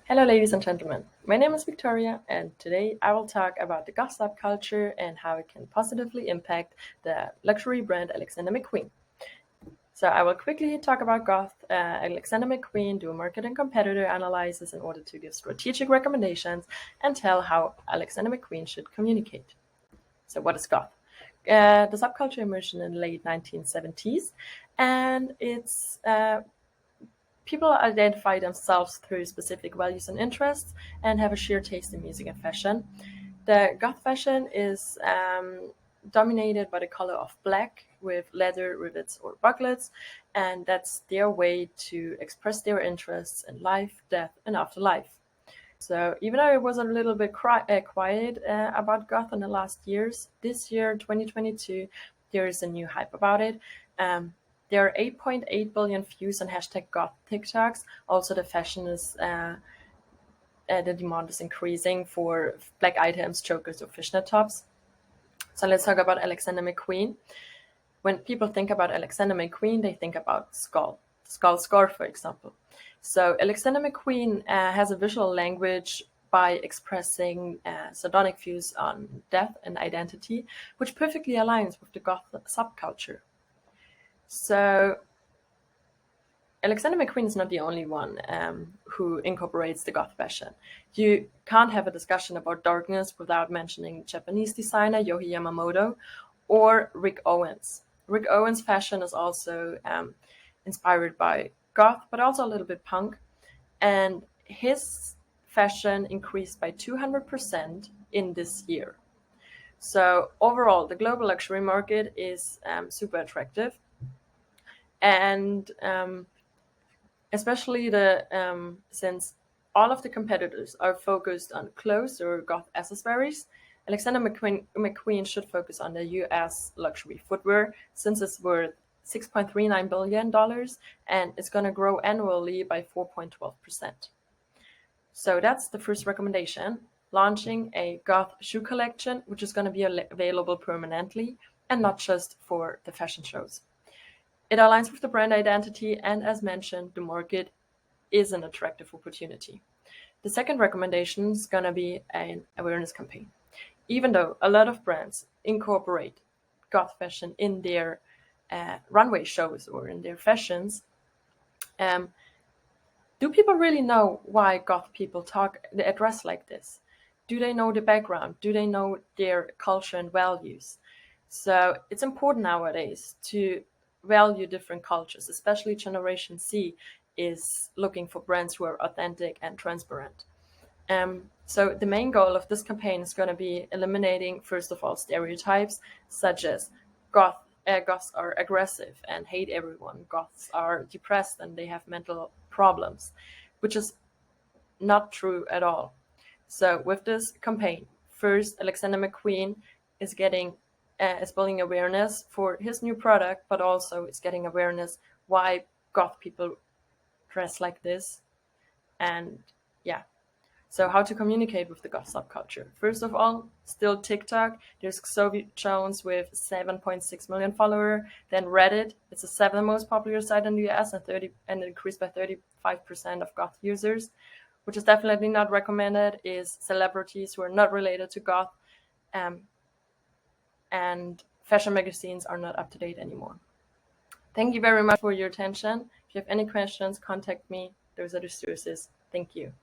Hello, ladies and gentlemen. My name is Victoria, and today I will talk about the goth subculture and how it can positively impact the luxury brand Alexander McQueen. So I will quickly talk about Goth, Alexander McQueen, do a market and competitor analysis in order to give strategic recommendations, and tell how Alexander McQueen should communicate. So what is Goth? The subculture emerged in the late 1970s, and it's people identify themselves through specific values and interests and have a shared taste in music and fashion. The goth fashion is dominated by the color of black with leather rivets or bucklets, and that's their way to express their interests in life, death, and afterlife. So even though it was a little bit quiet about goth in the last years, this year, 2022, there is a new hype about it. There are 8.8 billion views on hashtag goth TikToks. Also, the fashion is the demand is increasing for black items, chokers, or fishnet tops. So let's talk about Alexander McQueen. When people think about Alexander McQueen, they think about skull scarf, for example. So Alexander McQueen has a visual language by expressing sardonic views on death and identity, which perfectly aligns with the goth subculture. So Alexander McQueen is not the only one who incorporates the goth fashion. You can't have a discussion about darkness without mentioning Japanese designer Yohei Yamamoto or Rick Owens. Rick Owens' fashion is also inspired by goth, but also a little bit punk. And his fashion increased by 200% in this year. So overall, the global luxury market is super attractive. And especially since all of the competitors are focused on clothes or goth accessories, Alexander McQueen should focus on the US luxury footwear since it's worth $6.39 billion and it's going to grow annually by 4.12%. So that's the first recommendation, launching a goth shoe collection, which is going to be available permanently and not just for the fashion shows. It aligns with the brand identity, and as mentioned, the market is an attractive opportunity. The second recommendation is going to be an awareness campaign. Even though a lot of brands incorporate goth fashion in their runway shows or in their fashions, do people really know why goth people dress like this? Do they know the background? Do they know their culture and values? So it's important nowadays to value different cultures, especially Generation Z is looking for brands who are authentic and transparent. So the main goal of this campaign is going to be eliminating, first of all, stereotypes such as goths are aggressive and hate everyone. Goths are depressed and they have mental problems, which is not true at all. So with this campaign, first, Alexander McQueen is building awareness for his new product, but also it's getting awareness why goth people dress like this. And yeah, so how to communicate with the goth subculture? First of all, still TikTok. There's Xavi Jones with 7.6 million followers. Then Reddit. It's the seventh most popular site in the US and it increased by 35% of goth users. Which is definitely not recommended is celebrities who are not related to goth. And fashion magazines are not up to date anymore. Thank you very much for your attention. If you have any questions, contact me. Those are the sources. Thank you.